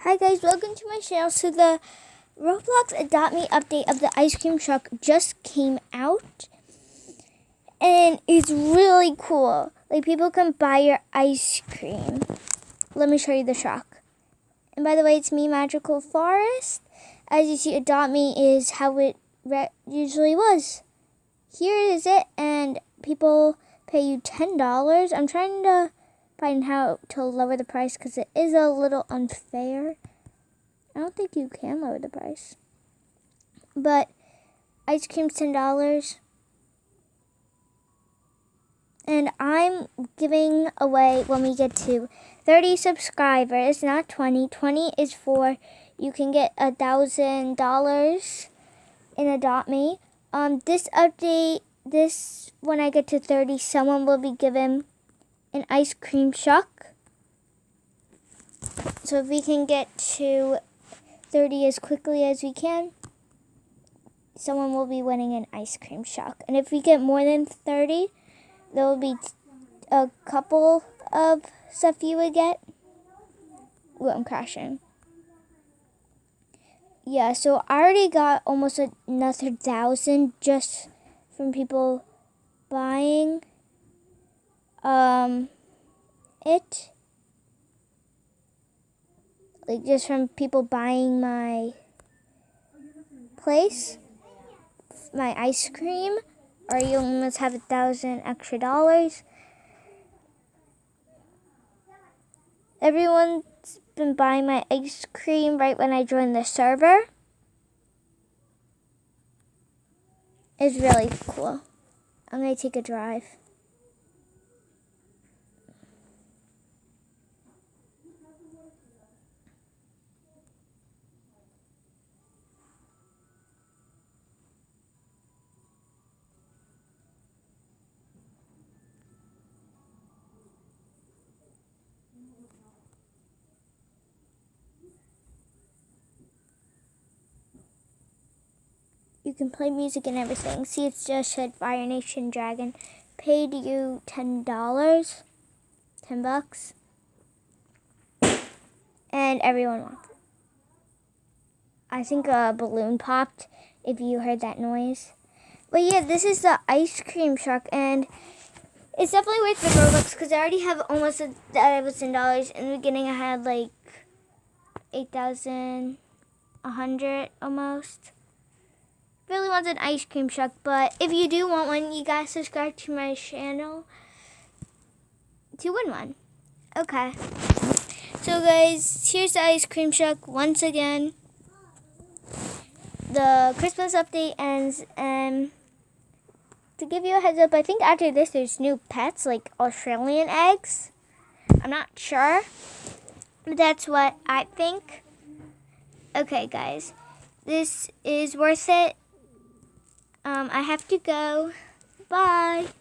Hi guys, welcome to my channel. So the Roblox Adopt Me update of the ice cream truck just came out. And it's really cool. Like, people can buy your ice cream. Let me show you the truck. And by the way, it's me, Magical Forest. As you see, Adopt Me is how it usually was. Here is it, and people pay you $10. I'm trying to find how to lower the price because it is a little unfair. I don't think you can lower the price. But ice cream's $10. And I'm giving away when we get to 30 subscribers, not 20. 20 is for you can get $1,000 in Adopt Me. This update, when I get to 30, someone will be given an ice cream truck. So if we can get to 30 as quickly as we can, someone will be winning an ice cream truck. And if we get more than 30, there will be a couple of stuff you would get. Ooh, I'm crashing. Yeah, so I already got almost another 1,000 just from people buying it. Like, just from people buying my place, my ice cream, or you almost have $1,000 extra dollars. Everyone's been buying my ice cream right when I joined the server. It's really cool. I'm gonna take a drive. You can play music and everything. See, it just said Fire Nation Dragon paid you $10, $10, and everyone wants it. I think a balloon popped if you heard that noise. But yeah, this is the ice cream truck, and it's definitely worth the Robux because I already have almost $1,000. In the beginning, I had like 8,100 almost. Really want an ice cream truck, but if you do want one, you gotta subscribe to my channel to win one. Okay. So guys, here's the ice cream truck once again. The Christmas update ends, and to give you a heads up, I think after this there's new pets like Australian eggs. I'm not sure, but that's what I think. Okay guys, this is worth it. I have to go. Bye.